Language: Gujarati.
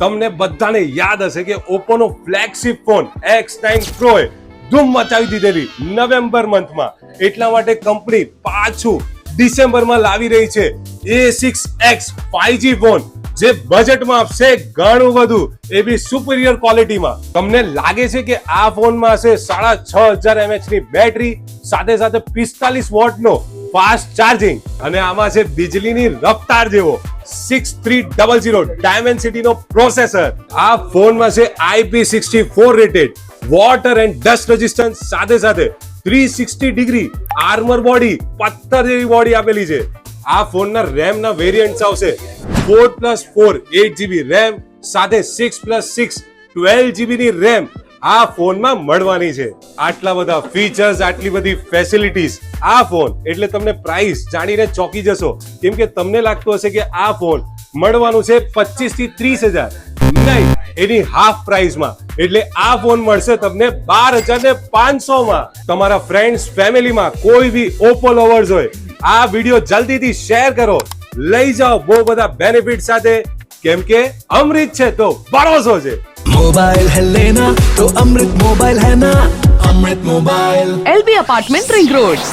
તમને બધાને યાદ હશે કે ઓપ્પોનો ફ્લેગશિપ ફોન X9 Pro એ ધૂમ મચાવી દીધેલી નવેમ્બર મંથમાં. એટલા માટે કંપની પાછું ડિસેમ્બરમાં લાવી રહી છે A6X 5G ફોન, જે બજેટમાં આપશે ઘણું બધું, એ બી સુપીરિયર ક્વોલિટીમાં. તમને લાગે છે કે આ ફોનમાં હશે 6500 mAh ની બેટરી, સાથે સાથે 45 વોટનો ફાસ્ટ ચાર્જિંગ, અને આમાં છે બીજલીની રફતાર જેવો 6300 ડાયમેન્સિટીનો પ્રોસેસર. આ ફોનમાં છે IP64 rated water and dust resistance, સાથે સાથે 360 ડિગ્રી આર્મર બોડી, પથ્થર જેવી બોડી આપેલી છે. આ ફોનના રેમના વેરિયન્ટ્સ આવશે 4+4 8GB રેમ, સાથે 6+6 12GB ની રેમ આ ફોનમાં મળવાની છે. આટલા બધા ફીચર્સ, આટલી બધી ફેસિલિટીઝ, આ ફોન એટલે તમને પ્રાઇસ જાણીને ચોંકી જશો, કેમ કે તમને લાગતું હશે કે આ ફોન મળવાનું છે 25 થી 30 હજાર. નહીં, એની હાફ પ્રાઇસમાં. એટલે આ ફોન મળશે તમને 12,500 માં. તમારા ફ્રેન્ડ્સ, ફેમિલીમાં કોઈ બી ઓપ્પો લવર્સ હોય, આ વિડીયો જલ્દીથી શેર કરો, લઈ જાઓ બહુ બધા બેનિફિટ સાથે, કેમ કે અમૃત છે તો ભરોસો છે. मोबाइल है लेना तो अमृत मोबाइल है ना, Amrut mobile. LB apartment ring road.